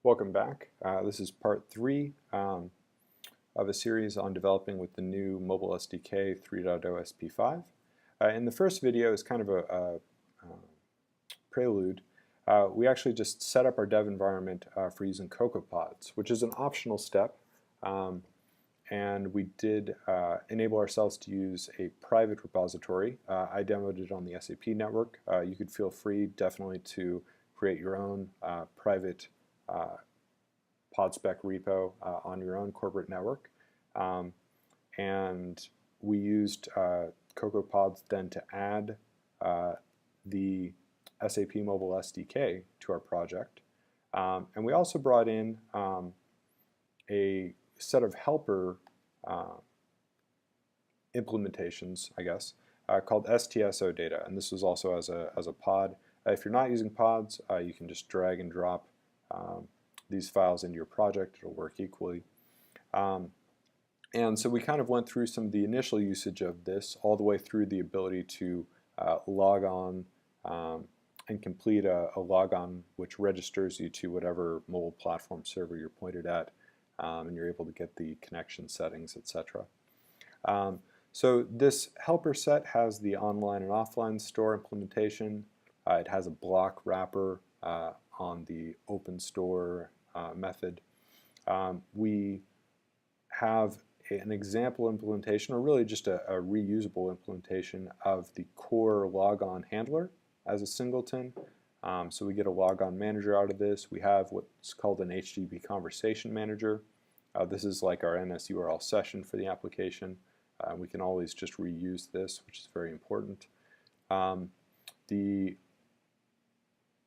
Welcome back. This is part 3 of a series on developing with the new Mobile SDK 3.0 SP5. In the first video, as kind of a prelude, we actually just set up our dev environment for using CocoaPods, which is an optional step. And we did enable ourselves to use a private repository. I demoed it on the SAP network. You could feel free definitely to create your own private PodSpec repo on your own corporate network. And we used CocoaPods then to add the SAP Mobile SDK to our project. And we also brought in a set of helper implementations, I guess, called STSO data. And this was also as a pod. If you're not using pods, you can just drag and drop these files into your project. It'll work equally. And so we kind of went through some of the initial usage of this, all the way through the ability to log on and complete a logon which registers you to whatever mobile platform server you're pointed at, and you're able to get the connection settings, etc. So this helper set has the online and offline store implementation. It has a block wrapper on the open store method. We have an example implementation, or really just a reusable implementation of the core logon handler as a singleton. So we get a logon manager out of this. We have what's called an HTTP conversation manager. This is like our NSURL session for the application. We can always just reuse this, which is very important. The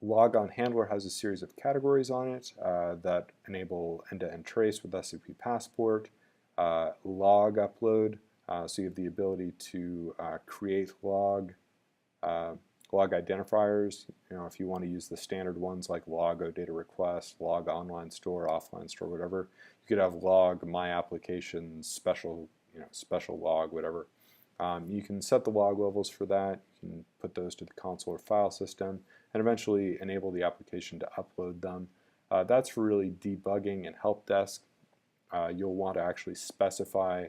logon handler has a series of categories on it that enable end-to-end trace with SAP Passport, log upload, so you have the ability to create log identifiers. You know, if you want to use the standard ones like log data request, log online store, offline store, whatever, you could have log my application special, special log, whatever. You can set the log levels for that. You can put those to the console or file system, and eventually enable the application to upload them. That's for really debugging and help desk. You'll want to actually specify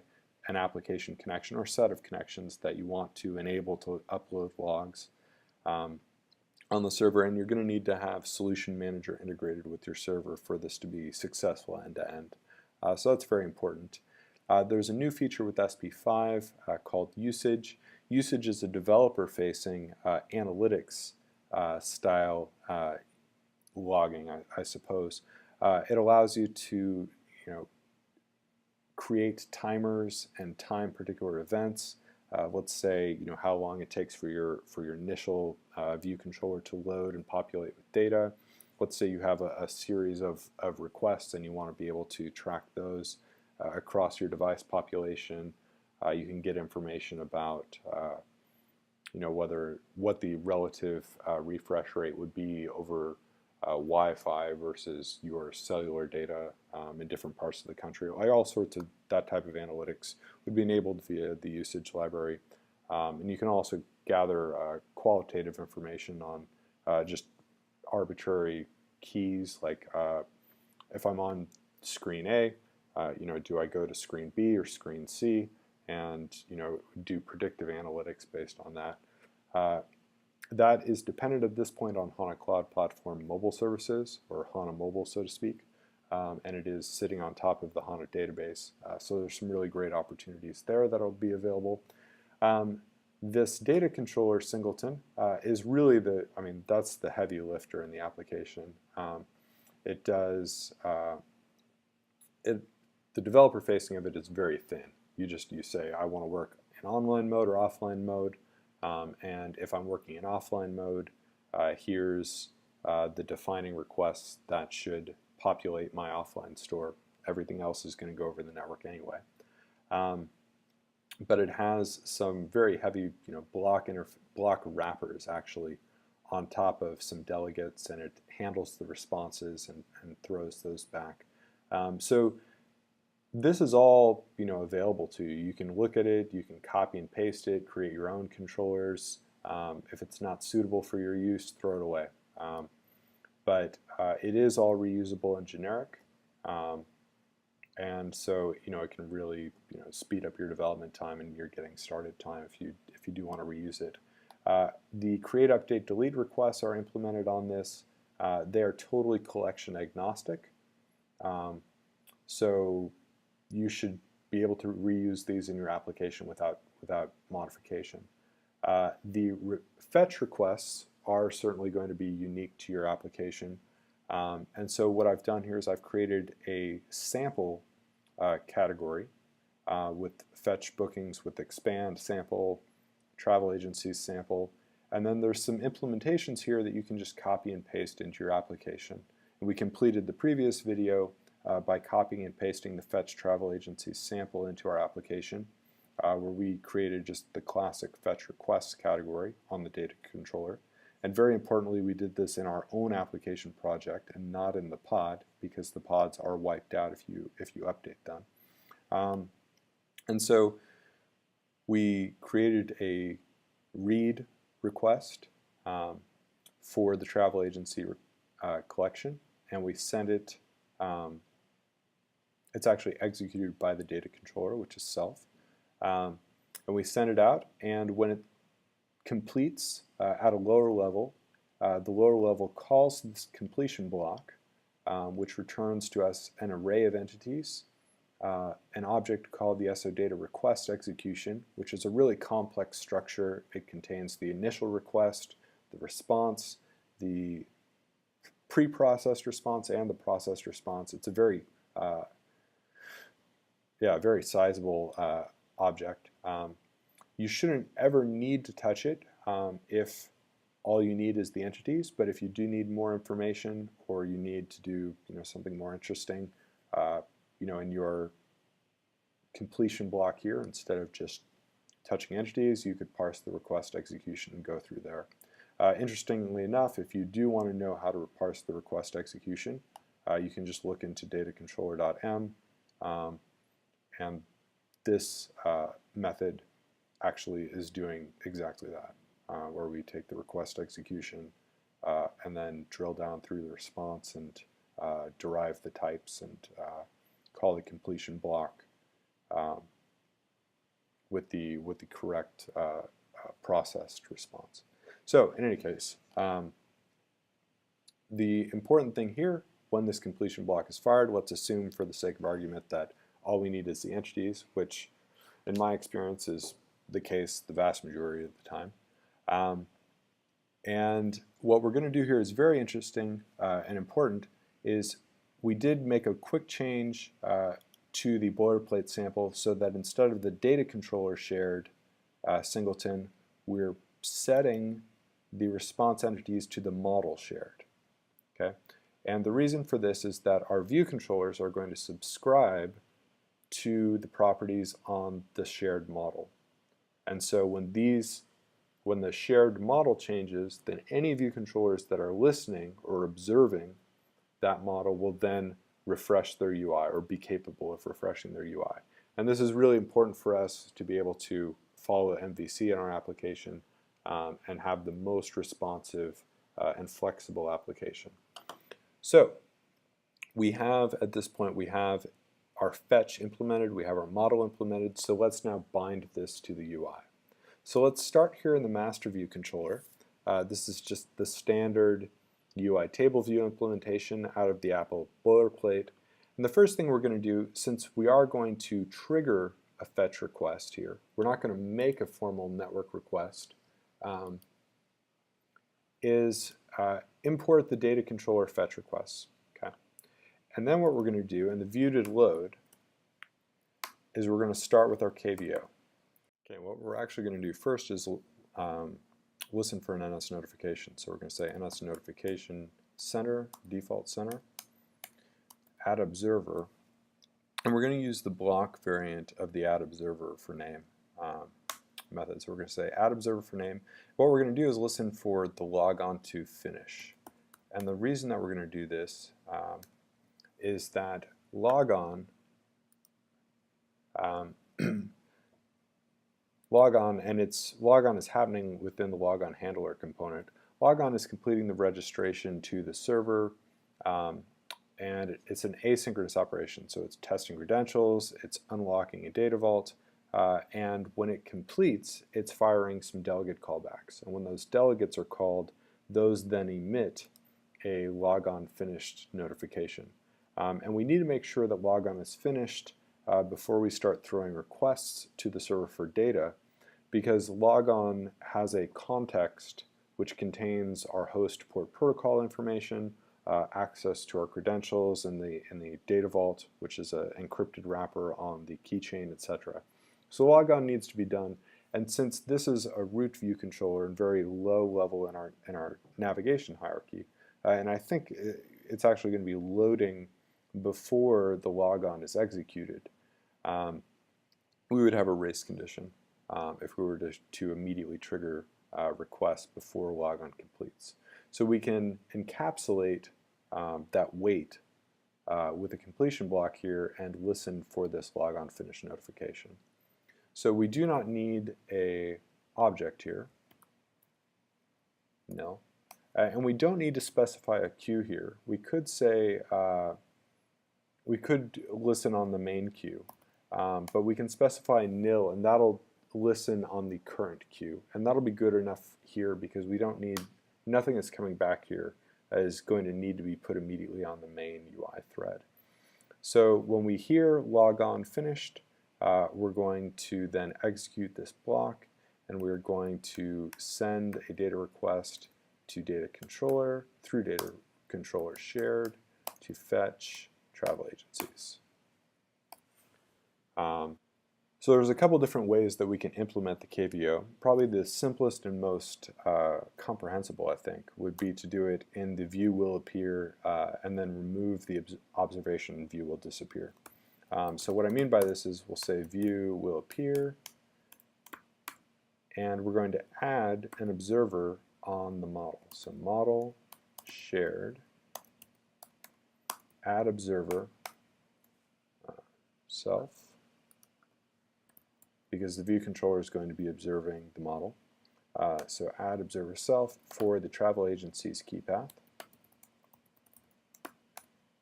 an application connection or set of connections that you want to enable to upload logs on the server, and you're going to need to have Solution Manager integrated with your server for this to be successful end-to-end. So that's very important. There's a new feature with SP5 called Usage. Usage is a developer-facing analytics style logging, I suppose. It allows you to, create timers and time particular events. Let's say, how long it takes for your initial view controller to load and populate with data. Let's say you have a series of requests and you want to be able to track those across your device population. You can get information about what the relative refresh rate would be over Wi-Fi versus your cellular data in different parts of the country. Like all sorts of that type of analytics would be enabled via the usage library. And you can also gather qualitative information on just arbitrary keys, like if I'm on screen A, do I go to screen B or screen C, and do predictive analytics based on that. That is dependent at this point on HANA Cloud Platform mobile services, or HANA Mobile, so to speak, and it is sitting on top of the HANA database. So there's some really great opportunities there that will be available. This data controller singleton is really that's the heavy lifter in the application. It does the developer facing of it is very thin. You say I want to work in online mode or offline mode. And if I'm working in offline mode, here's the defining requests that should populate my offline store. Everything else is going to go over the network anyway. But it has some very heavy, block wrappers actually on top of some delegates, and it handles the responses and throws those back. So this is all available to you. You can look at it, you can copy and paste it, create your own controllers. If it's not suitable for your use, throw it away. But it is all reusable and generic, and so it can really speed up your development time and your getting started time if you do want to reuse it. The create, update, delete requests are implemented on this. They are totally collection agnostic, so you should be able to reuse these in your application without modification. The fetch requests are certainly going to be unique to your application, and so what I've done here is I've created a sample category with fetch bookings with expand sample, travel agencies sample, and then there's some implementations here that you can just copy and paste into your application. And we completed the previous video by copying and pasting the fetch travel agencies sample into our application, where we created just the classic fetch requests category on the data controller. And very importantly, we did this in our own application project and not in the pod, because the pods are wiped out if you update them. And so we created a read request for the travel agency collection, and we send it. It's actually executed by the data controller, which is self, and we send it out. And when it completes at a lower level, the lower level calls this completion block, which returns to us an array of entities, an object called the SO data request execution, which is a really complex structure. It contains the initial request, the response, the pre-processed response, and the processed response. It's a very very sizable object. You shouldn't ever need to touch it if all you need is the entities, but if you do need more information or you need to do something more interesting, in your completion block here, instead of just touching entities, you could parse the request execution and go through there. Interestingly enough, if you do want to know how to parse the request execution, you can just look into datacontroller.m, and this method actually is doing exactly that, where we take the request execution and then drill down through the response and derive the types and call the completion block with the correct processed response. So in any case, the important thing here, when this completion block is fired, let's assume for the sake of argument that all we need is the entities, which in my experience is the case the vast majority of the time. And what we're going to do here is very interesting and important. Is we did make a quick change to the boilerplate sample so that instead of the data controller shared singleton, we're setting the response entities to the model shared. Okay? And the reason for this is that our view controllers are going to subscribe to the properties on the shared model. And so when the shared model changes, then any view controllers that are listening or observing that model will then refresh their UI or be capable of refreshing their UI. And this is really important for us to be able to follow MVC in our application and have the most responsive and flexible application. So we have, at this point, we have our fetch implemented, we have our model implemented, so let's now bind this to the UI. So let's start here in the master view controller. This is just the standard UI table view implementation out of the Apple boilerplate. And the first thing we're going to do, since we are going to trigger a fetch request here, we're not going to make a formal network request, is import the data controller fetch requests. Okay? And then what we're going to do in the view to load is we're going to start with our KVO. Okay, what we're actually going to do first is listen for an NS notification. So we're going to say NS notification center, default center, add observer, and we're going to use the block variant of the add observer for name method. So we're going to say add observer for name. What we're going to do is listen for the logon to finish. And the reason that we're going to do this is that logon logon is happening within the logon handler component. Logon is completing the registration to the server And it's an asynchronous operation, so it's testing credentials, it's unlocking a data vault, and when it completes, it's firing some delegate callbacks. And when those delegates are called, those then emit a logon finished notification. And we need to make sure that logon is finished before we start throwing requests to the server for data, because logon has a context which contains our host port protocol information, access to our credentials in the data vault, which is an encrypted wrapper on the keychain, etc. So logon needs to be done, and since this is a root view controller and very low level in our navigation hierarchy, and I think it's actually going to be loading before the logon is executed, we would have a race condition if we were to immediately trigger requests before logon completes. So we can encapsulate that wait with a completion block here and listen for this logon finish notification. So we do not need a object here, no, and we don't need to specify a queue here. We could say we could listen on the main queue, but we can specify nil, and that'll listen on the current queue, and that'll be good enough here because we don't need, nothing that's coming back here is going to need to be put immediately on the main UI thread. So when we hear logon finished, we're going to then execute this block, and we're going to send a data request to data controller through data controller shared to fetch travel agencies. So there's a couple different ways that we can implement the KVO. Probably the simplest and most comprehensible, I think, would be to do it in the view will appear and then remove the observation and view will disappear. So what I mean by this is we'll say view will appear, and we're going to add an observer on the model. So model shared add observer self, because the view controller is going to be observing the model. So add observer self for the travel agency's key path.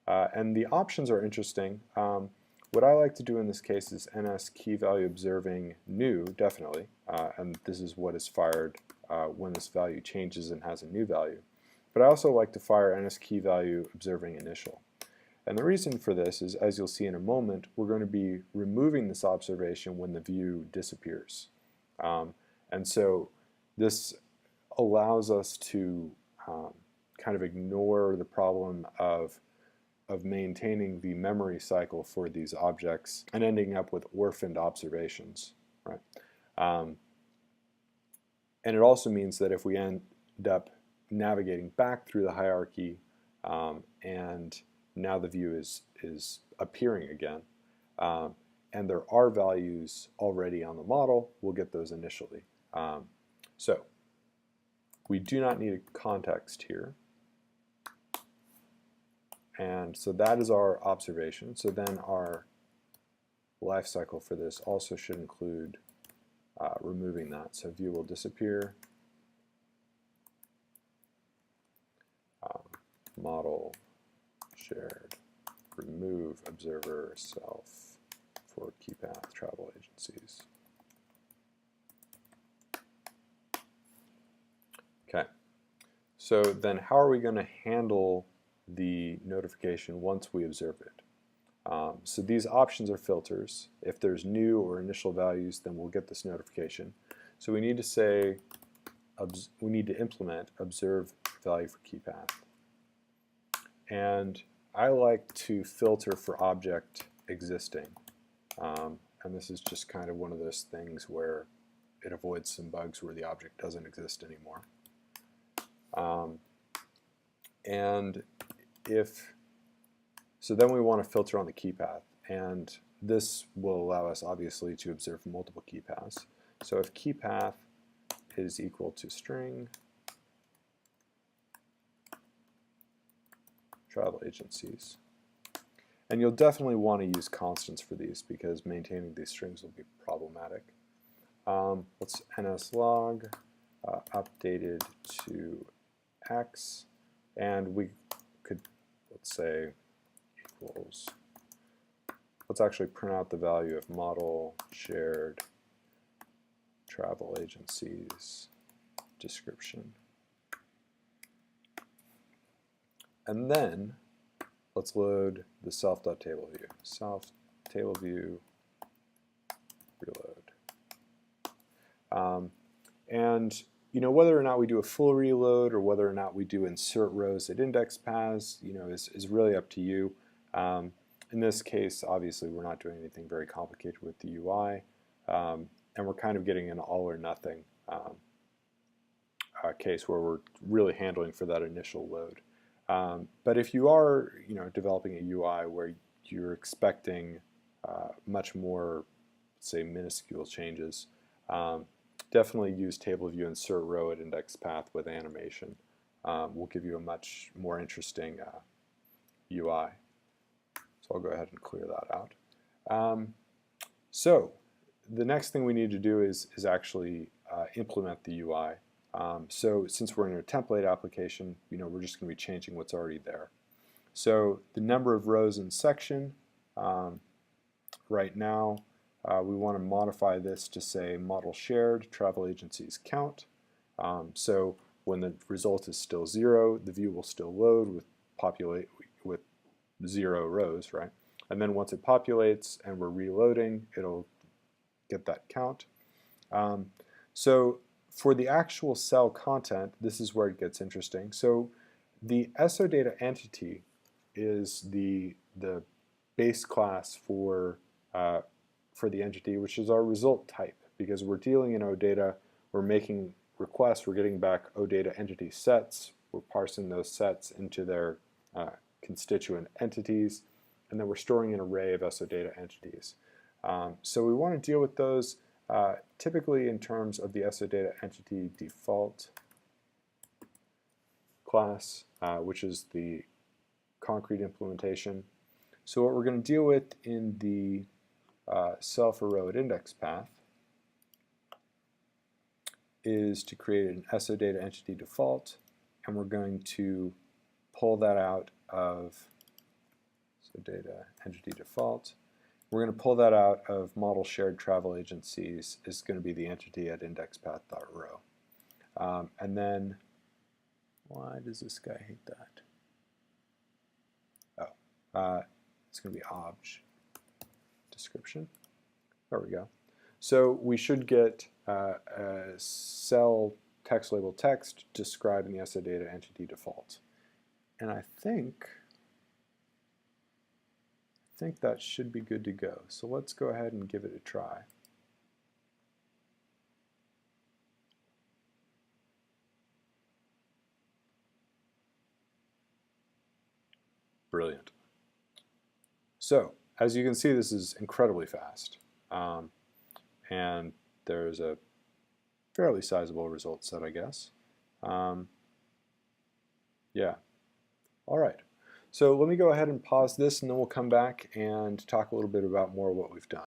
And the options are interesting. What I like to do in this case is ns key value observing new, definitely, and this is what is fired when this value changes and has a new value. But I also like to fire ns key value observing initial. And the reason for this is, as you'll see in a moment, we're going to be removing this observation when the view disappears. And so this allows us to kind of ignore the problem of maintaining the memory cycle for these objects and ending up with orphaned observations, right? And it also means that if we end up navigating back through the hierarchy and now the view is appearing again, and there are values already on the model, we'll get those initially. So we do not need a context here. And so that is our observation. So then our life cycle for this also should include removing that. So view will disappear. Model shared remove observer self for key path travel agencies. Okay. So then how are we going to handle the notification once we observe it? So these options are filters. If there's new or initial values, then we'll get this notification. So we need to say, we need to implement observe value for key path. And I like to filter for object existing. And this is just kind of one of those things where it avoids some bugs where the object doesn't exist anymore. And so then we want to filter on the key path, and this will allow us obviously to observe multiple key paths. So if key path is equal to string travel agencies, and you'll definitely want to use constants for these because maintaining these strings will be problematic. Let's nslog updated to x, and we could let's say equals, let's actually print out the value of model shared travel agencies description. And then let's load the self.table view. Self.table view reload. And whether or not we do a full reload or whether or not we do insert rows at index paths, is really up to you. In this case, obviously, we're not doing anything very complicated with the UI, and we're kind of getting an all or nothing case where we're really handling for that initial load. But if you are, developing a UI where you're expecting much more, say, minuscule changes, definitely use table view insert row at index path with animation. Will give you a much more interesting UI. So I'll go ahead and clear that out. So the next thing we need to do is actually implement the UI. So since we're in a template application, we're just going to be changing what's already there. So the number of rows in section, right now, we want to modify this to say model shared travel agencies count. So when the result is still 0, the view will still load with 0 rows, right? And then once it populates and we're reloading, it'll get that count. So for the actual cell content, this is where it gets interesting. So the SO data entity is the base class for the entity, which is our result type, because we're dealing in OData, we're making requests, we're getting back OData entity sets, we're parsing those sets into their constituent entities, and then we're storing an array of SO data entities. So we want to deal with those typically in terms of the SO data entity default class, which is the concrete implementation. So what we're going to deal with in the self-arrow at index path is to create an SO data entity default, and we're going to pull that out of SO data entity default. We're going to pull that out of model shared travel agencies is going to be the entity at indexPath.row. And then, why does this guy hate that? Oh, it's going to be obj description. There we go. So we should get a cell text label text describing the SO data entity default. And I think that should be good to go. So let's go ahead and give it a try. Brilliant. So as you can see, this is incredibly fast. And there's a fairly sizable result set, I guess. Yeah. All right. So let me go ahead and pause this, and then we'll come back and talk a little bit about more of what we've done.